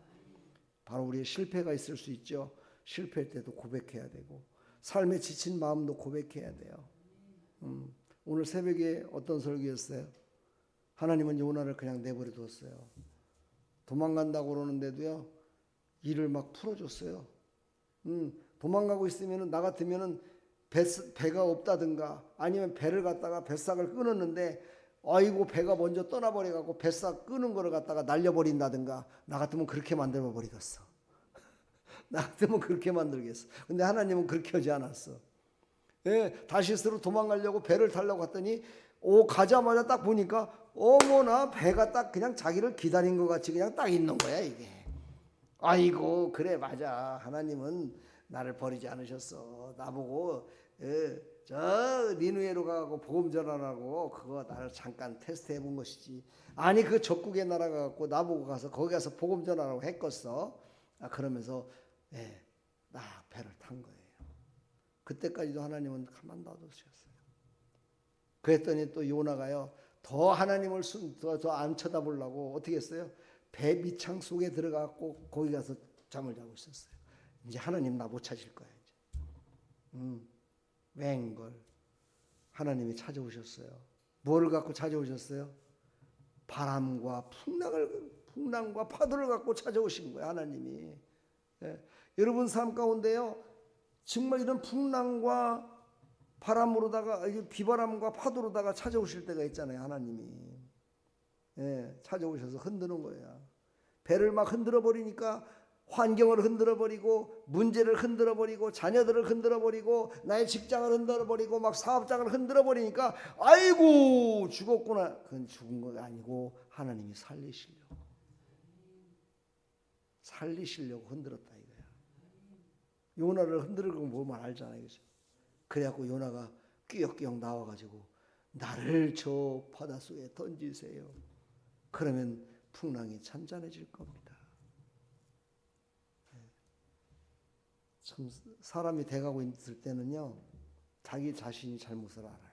바로 우리의 실패가 있을 수 있죠. 실패할 때도 고백해야 되고 삶에 지친 마음도 고백해야 돼요. 오늘 새벽에 어떤 설교였어요? 하나님은 요나를 그냥 내버려 뒀어요. 도망간다고 그러는데도요 일을 막 풀어줬어요. 도망가고 있으면 나 같으면은 배가 없다든가 아니면 배를 갖다가 뱃삭을 끊었는데 아이고 배가 먼저 떠나버려갖고 뱃삭 끄는 거를 갖다가 날려버린다든가 나 같으면 그렇게 만들어 버리겠어. 나 같으면 그렇게 만들겠어. 근데 하나님은 그렇게 하지 않았어. 예, 다시스로 도망가려고 배를 타려고 했더니 가자마자 딱 보니까 어머나 배가 딱 그냥 자기를 기다린 것 같이 그냥 딱 있는 거야 이게. 아이고 그래 맞아 하나님은 나를 버리지 않으셨어. 나보고 저 니누에로 가고 복음 전하라고 그거 나를 잠깐 테스트해 본 것이지. 아니 그 적국의 나라 가고 나보고 가서 거기 가서 복음 전하라고 했겠어. 그러면서 나 배를 탄 거예요. 그때까지도 하나님은 가만 놔두셨어요. 그랬더니 또 요나가요 더 하나님을 더 안 쳐다보려고 어떻게 했어요? 배 밑창 속에 들어가고 거기 가서 잠을 자고 있었어요. 이제 하나님 나 못 찾을 거야 이제. 웬걸 하나님이 찾아오셨어요. 뭐를 갖고 찾아오셨어요? 바람과 풍랑과 파도를 갖고 찾아오신 거예요. 하나님이. 여러분 삶 가운데요 정말 이런 풍랑과 바람으로다가 비바람과 파도로다가 찾아오실 때가 있잖아요. 하나님이. 찾아오셔서 흔드는 거예요. 배를 막 흔들어 버리니까 환경을 흔들어 버리고 문제를 흔들어 버리고 자녀들을 흔들어 버리고 나의 직장을 흔들어 버리고 막 사업장을 흔들어 버리니까 아이고 죽었구나. 그건 죽은 거 아니고 하나님이 살리시려고 흔들었다 이거야. 요나를 흔들고 보면 알잖아요. 그죠? 그래갖고 요나가 끼역끼역 나와가지고 나를 저 바닷속에 던지세요. 그러면 풍랑이 잔잔해질 겁니다. 참 사람이 돼가고 있을 때는요 자기 자신이 잘못을 알아요.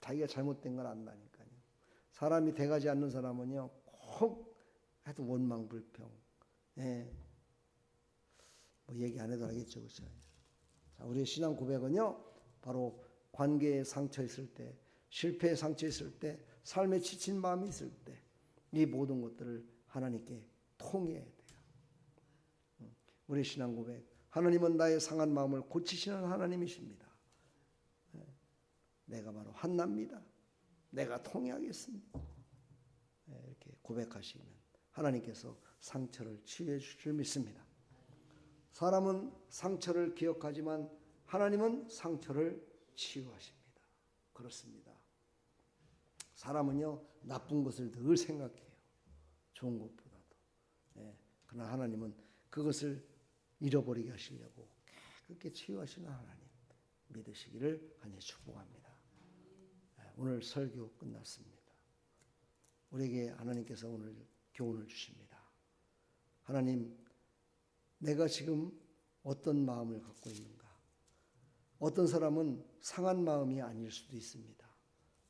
자기가 잘못된 걸 안다니까요. 사람이 돼가지 않는 사람은요 하여튼 원망불평. 예. 뭐 얘기 안 해도 알겠죠, 그렇죠? 자, 우리의 신앙 고백은요, 바로 관계에 상처 있을 때, 실패에 상처 있을 때, 삶에 지친 마음이 있을 때, 이 모든 것들을 하나님께 통해야 돼요. 우리의 신앙 고백, 하나님은 나의 상한 마음을 고치시는 하나님이십니다. 내가 바로 한나입니다. 내가 통해하겠습니다. 이렇게 고백하시면 하나님께서 상처를 치유해 주실 줄 믿습니다. 사람은 상처를 기억하지만 하나님은 상처를 치유하십니다. 그렇습니다. 사람은요, 나쁜 것을 늘 생각해요. 좋은 것보다도. 그러나 하나님은 그것을 잃어버리게 하시려고 깨끗게 치유하시는 하나님 믿으시기를 간절히 축복합니다. 오늘 설교 끝났습니다. 우리에게 하나님께서 오늘 교훈을 주십니다. 하나님, 내가 지금 어떤 마음을 갖고 있는가? 어떤 사람은 상한 마음이 아닐 수도 있습니다.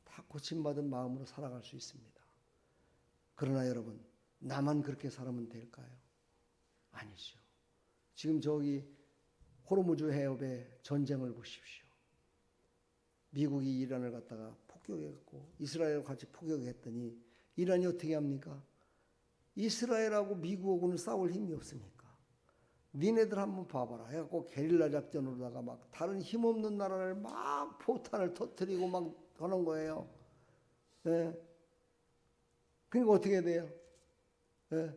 다 고침받은 마음으로 살아갈 수 있습니다. 그러나 여러분, 나만 그렇게 살아면 될까요? 아니죠. 지금 저기 호르무즈 해협의 전쟁을 보십시오. 미국이 이란을 갖다가 폭격해갖고 이스라엘과 같이 폭격했더니 이란이 어떻게 합니까? 이스라엘하고 미국하고는 싸울 힘이 없으니까 니네들 한번 봐봐라 해갖고 게릴라 작전으로다가 막 다른 힘없는 나라를 막 포탄을 터뜨리고 막 하는 거예요. 예. 그러니까 어떻게 돼요? 예.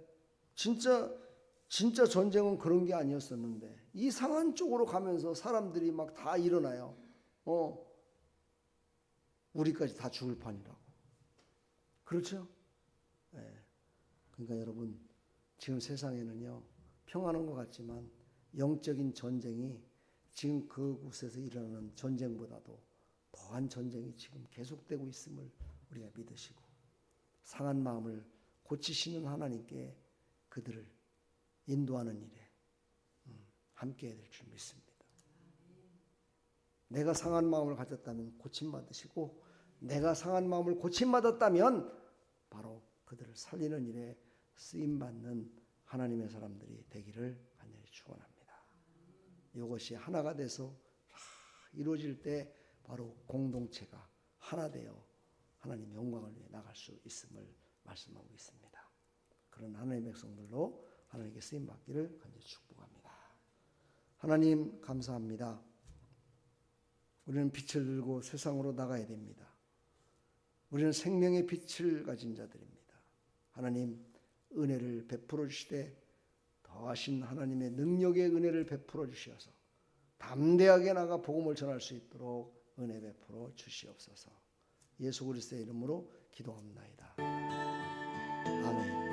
진짜 전쟁은 그런 게 아니었었는데 이상한 쪽으로 가면서 사람들이 막 다 일어나요. 우리까지 다 죽을 판이라고. 그렇죠? 예. 그러니까 여러분, 지금 세상에는요, 평안한 것 같지만 영적인 전쟁이 지금 그곳에서 일어나는 전쟁보다도 더한 전쟁이 지금 계속되고 있음을 우리가 믿으시고 상한 마음을 고치시는 하나님께 그들을 인도하는 일에 함께해야 될 줄 믿습니다. 내가 상한 마음을 가졌다면 고침받으시고 내가 상한 마음을 고침받았다면 바로 그들을 살리는 일에 쓰임받는 하나님의 사람들이 되기를 간절히 축원합니다. 이것이 하나가 돼서 이루어질 때 바로 공동체가 하나 되어 하나님 영광을 위해 나갈 수 있음을 말씀하고 있습니다. 그런 하나님의 백성들로 하나님께 쓰임받기를 간절히 축복합니다. 하나님 감사합니다. 우리는 빛을 들고 세상으로 나가야 됩니다. 우리는 생명의 빛을 가진 자들입니다. 하나님 은혜를 베풀어 주시되 더하신 하나님의 능력의 은혜를 베풀어 주셔서 담대하게 나가 복음을 전할 수 있도록 은혜 베풀어 주시옵소서. 예수 그리스도의 이름으로 기도합나이다. 아멘.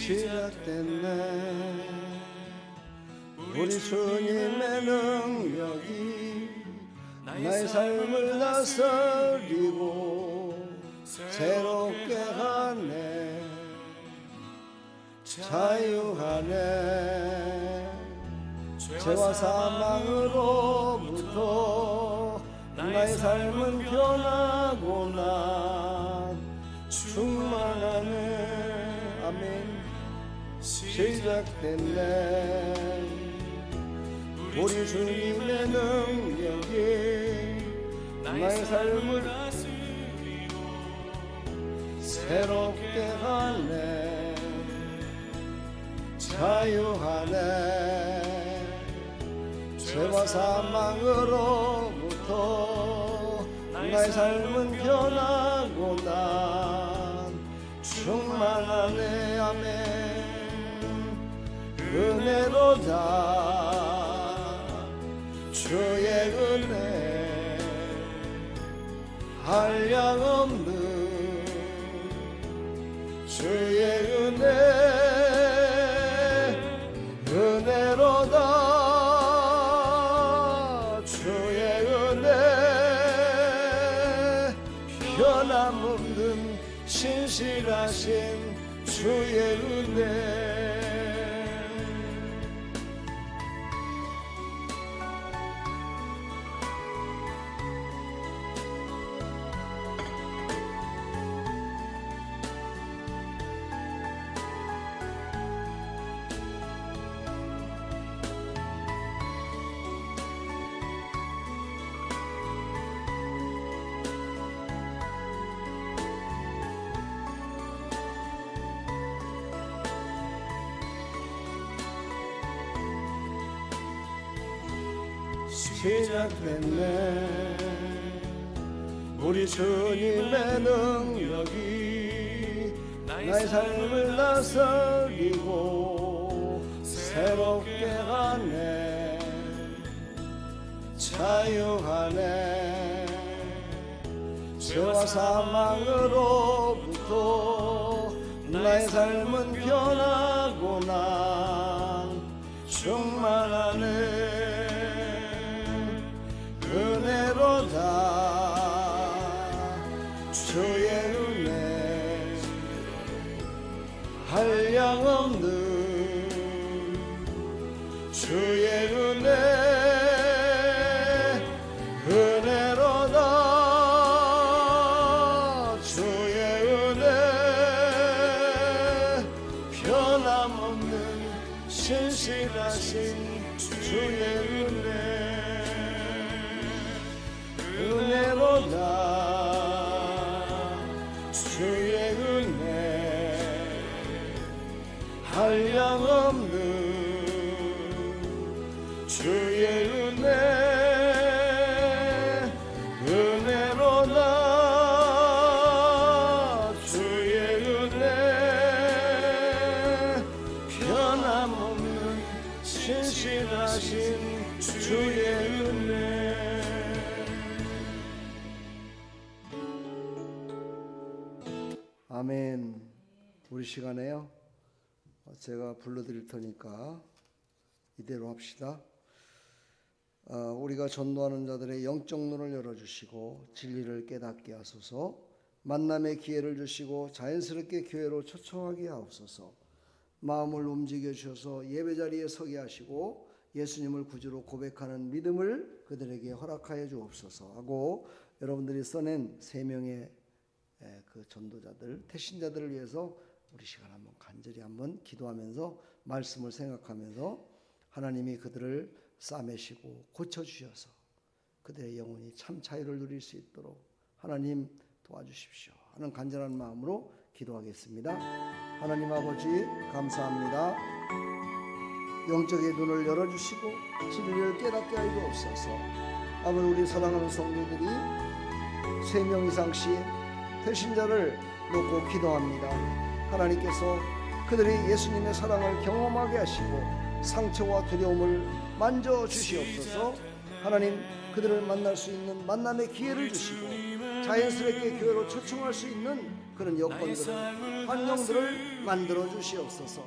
시작됐네. 우리 주님의 능력이 나의 삶을 다스리고 새롭게 하네. 자유하네. 죄와 사망으로부터 나의 삶은 변하고 난 충만하네. 아멘. 시작됐네. 우리 주님의 능력이 나의 삶을 새롭게 하네. 자유하네. 죄와 사망으로부터 나의 삶은 변하고 난 충만하네. 아멘. 은혜로다. 주의 은혜 한량없는 주의 은혜 신실하신 주의 은혜. 시작됐네. 우리 주님의 능력이 나의 삶을 다스리고 새롭게 하네. 자유하네. 죄와 사망으로부터 나의 삶은 변하고 난 충만하네. 은혜로다 주의 은혜. 한량없는 주의 은혜. 은혜로다 주의 은혜. 변함없는 신실하신 주의 은혜. 은혜로다 주의 은혜. 한량없는 주의 은혜. 은혜로다 주의 은혜. 변함없는 신실하신 주의 은혜. 아멘. 우리 시간에요, 제가 불러드릴 테니까 이대로 합시다. 우리가 전도하는 자들의 영적 눈을 열어주시고 진리를 깨닫게 하소서. 만남의 기회를 주시고 자연스럽게 교회로 초청하게 하옵소서. 마음을 움직여 주셔서 예배 자리에 서게 하시고 예수님을 구주로 고백하는 믿음을 그들에게 허락하여 주옵소서 하고, 여러분들이 써낸 3명의 그 전도자들, 태신자들을 위해서 우리 시간 한번 간절히 한번 기도하면서 말씀을 생각하면서 하나님이 그들을 싸매시고 고쳐주셔서 그들의 영혼이 참 자유를 누릴 수 있도록 하나님 도와주십시오 하는 간절한 마음으로 기도하겠습니다. 하나님 아버지 감사합니다. 영적의 눈을 열어주시고 진리를 깨닫게 하여 주옵소서. 아버지, 우리 사랑하는 성도들이 3명 이상씩 태신자를 놓고 기도합니다. 하나님께서 그들이 예수님의 사랑을 경험하게 하시고 상처와 두려움을 만져주시옵소서. 하나님, 그들을 만날 수 있는 만남의 기회를 주시고 자연스럽게 교회로 초청할 수 있는 그런 여건들을, 환경들을 만들어 주시옵소서.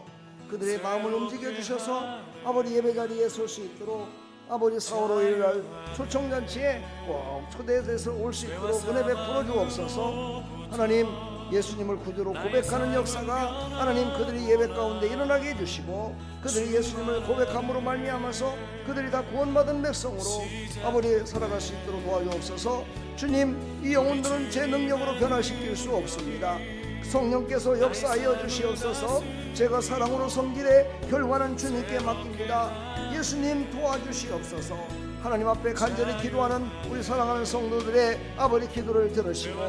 그들의 마음을 움직여 주셔서 아버지 예배자리에 설 수 있도록, 아버지 4월 5일 날 초청잔치에 꼭 초대돼서 올 수 있도록 은혜 베풀어 주옵소서. 하나님, 예수님을 구주로 고백하는 역사가 하나님 그들이 예배 가운데 일어나게 해주시고, 그들이 예수님을 고백함으로 말미암아서 그들이 다 구원받은 백성으로 아버지 살아갈 수 있도록 도와주옵소서. 주님, 이 영혼들은 제 능력으로 변화시킬 수 없습니다. 성령께서 역사하여 주시옵소서. 제가 사랑으로 섬기되 결과는 주님께 맡깁니다. 예수님 도와주시옵소서. 하나님 앞에 간절히 기도하는 우리 사랑하는 성도들의 아버지 기도를 들으시고,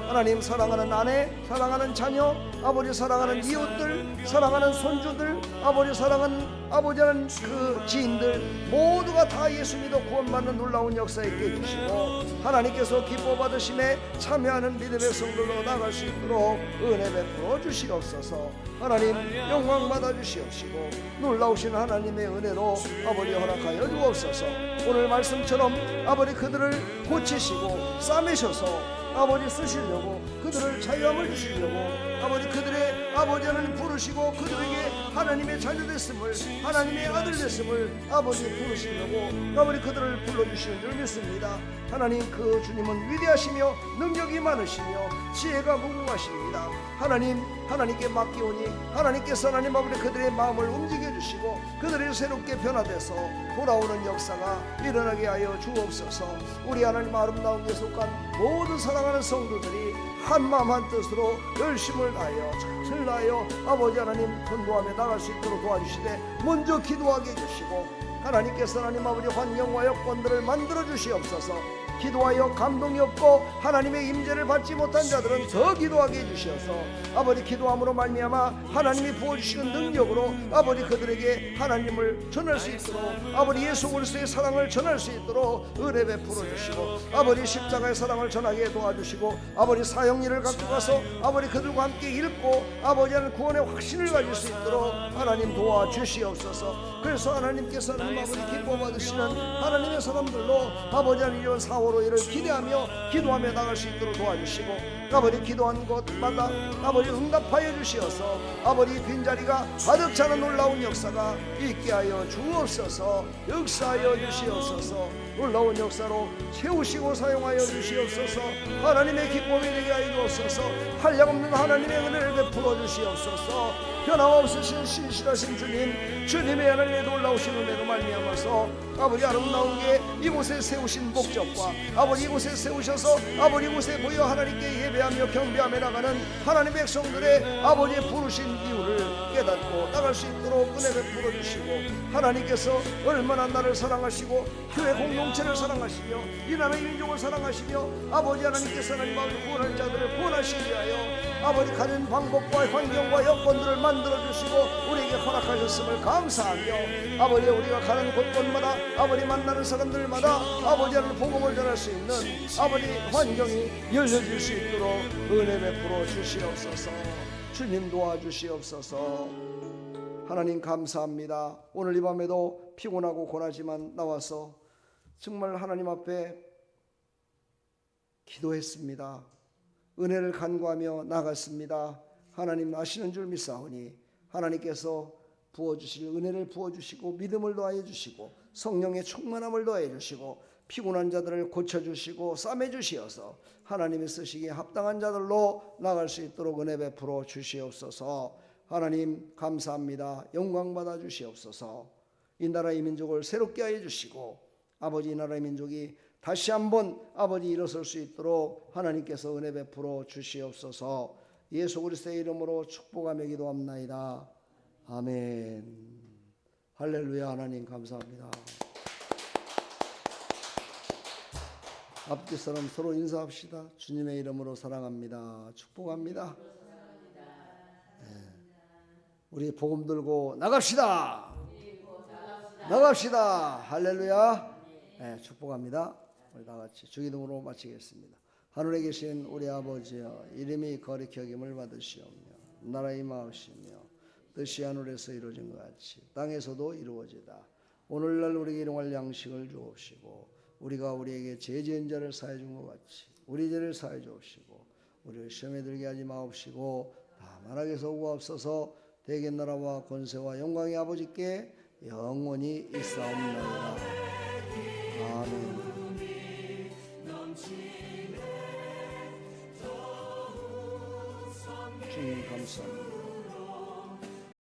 하나님 사랑하는 아내, 사랑하는 자녀, 아버지 사랑하는 이웃들, 사랑하는 손주들, 아버지 사랑하는 아버지는 그 지인들 모두가 다 예수 믿어 구원받는 놀라운 역사 있게 해주시고, 하나님께서 기뻐 받으심에 참여하는 믿음의 성도로 나갈 수 있도록 은혜 베풀어 주시옵소서. 하나님 영광 받아 주시옵시고 놀라우신 하나님의 은혜로 아버지 허락하여 주옵소서. 오늘 말씀처럼 아버지 그들을 고치시고 싸매셔서 아버지 쓰시려고, 그들을 자유함을 주시려고 아버지 그들의 아버지 하나님 부르시고 그들에게 하나님의 자녀 됐음을, 하나님의 아들 됐음을 아버지 부르시려고 아버지 그들을 불러주시는 줄 믿습니다. 하나님, 그 주님은 위대하시며 능력이 많으시며 지혜가 무궁하십니다. 하나님, 하나님께 맡기오니 하나님께서 하나님 아버지 그들의 마음을 움직여 주시고 그들이 새롭게 변화돼서 돌아오는 역사가 일어나게 하여 주옵소서. 우리 하나님 아름다운 데 속한 모든 사랑하는 성도들이 한마음 한뜻으로 열심을 다하여 정성을 다하여 아버지 하나님 전도하며 나갈 수 있도록 도와주시되 먼저 기도하게 해주시고 하나님께서 하나님 아버지 환경과 여건들을 만들어 주시옵소서. 기도하여 감동이 없고 하나님의 임재를 받지 못한 자들은 더 기도하게 해주셔서 아버지 기도함으로 말미암아 하나님이 부어주시는 능력으로 아버지 그들에게 하나님을 전할 수 있도록 아버지 예수 그리스도의 사랑을 전할 수 있도록 은혜 베풀어 주시고 아버지 십자가의 사랑을 전하게 도와주시고 아버지 사형리를 갖고 가서 아버지 그들과 함께 읽고 아버지 하는 구원의 확신을 가질 수 있도록 하나님 도와주시옵소서. 그래서 하나님께서 하나님 아버지 기뻐 받으시는 하나님의 사람들로 아버지 하는 이런 4월 5일을 기대하며 기도하며 나갈 수 있도록 도와주시고 아버지 기도한 곳마다 아버지 응답하여 주시어서 아버지 빈자리가 가득 차는 놀라운 역사가 있게 하여 주옵소서. 역사하여 주시옵소서. 놀라운 역사로 채우시고 사용하여 주시옵소서. 하나님의 기쁨이 되게 하여 주옵소서. 한량없는 하나님의 은혜를 베풀어 주시옵소서. 변함없으신 신실하신 주님, 주님의 하나님의 놀라우신 은혜로 말미암아서 아버지 아름다운 게 이곳에 세우신 목적과 아버지 이곳에 세우셔서 아버지 이곳에 모여 하나님께 예배하며 경배하며 나가는 하나님의 백성들의 아버지의 부르신 이유를 깨닫고 나갈 수 있도록 은혜 베풀어 주시고 하나님께서 얼마나 나를 사랑하시고 교회 공동체를 사랑하시며 이 나라의 민족을 사랑하시며 아버지 하나님께서 하나님 아버지 구원할 자들을 구원하시기 위하여 아버지 가진 방법과 환경과 여건들을 만들어주시고 우리에게 허락하셨음을 감사하며 아버지 우리가 가는 곳곳마다 아버지 만나는 사람들마다 아버지 하나님 복음을 전할 수 있는 아버지 환경이 열려질 수 있도록 은혜 베풀어 주시옵소서. 주님 도와주시옵소서. 하나님 감사합니다. 오늘 이 밤에도 피곤하고 고나지만 나와서 정말 하나님 앞에 기도했습니다. 은혜를 간구하며 나갔습니다. 하나님 아시는 줄 믿사오니 하나님께서 부어주실 은혜를 부어주시고 믿음을 더하여 주시고 성령의 충만함을 더하여 주시고 피곤한 자들을 고쳐주시고 싸매주시어서 하나님이 쓰시기에 합당한 자들로 나갈 수 있도록 은혜 베풀어 주시옵소서. 하나님 감사합니다. 영광 받아 주시옵소서. 이 나라의 민족을 새롭게 하여 주시고 아버지 이 나라의 민족이 다시 한번 아버지 일어설 수 있도록 하나님께서 은혜 베풀어 주시옵소서. 예수 그리스도의 이름으로 축복하며 기도합나이다. 아멘. 할렐루야. 하나님 감사합니다. 앞뒤 사람 서로 인사합시다. 주님의 이름으로 사랑합니다. 축복합니다. 네. 우리 복음 들고 나갑시다. 나갑시다. 할렐루야. 네, 축복합니다. 우리 다 같이 주기도문으로 마치겠습니다. 하늘에 계신 우리 아버지여, 이름이 거룩히 여김을 받으시오며 나라의 임하옵시며 뜻이 하늘에서 이루어진 것 같이 땅에서도 이루어지다. 오늘날 우리에게 일용할 양식을 주옵시고 우리가 우리에게 죄 지은 자를 사해 준 것 같이 우리 죄를 사해 주옵시고 우리를 시험에 들게 하지 마옵시고 다만 악에서 구하옵소서. 대개 나라와 권세와 영광이 아버지께 영원히 있사옵나이다. 아멘. 주님 감사합니다.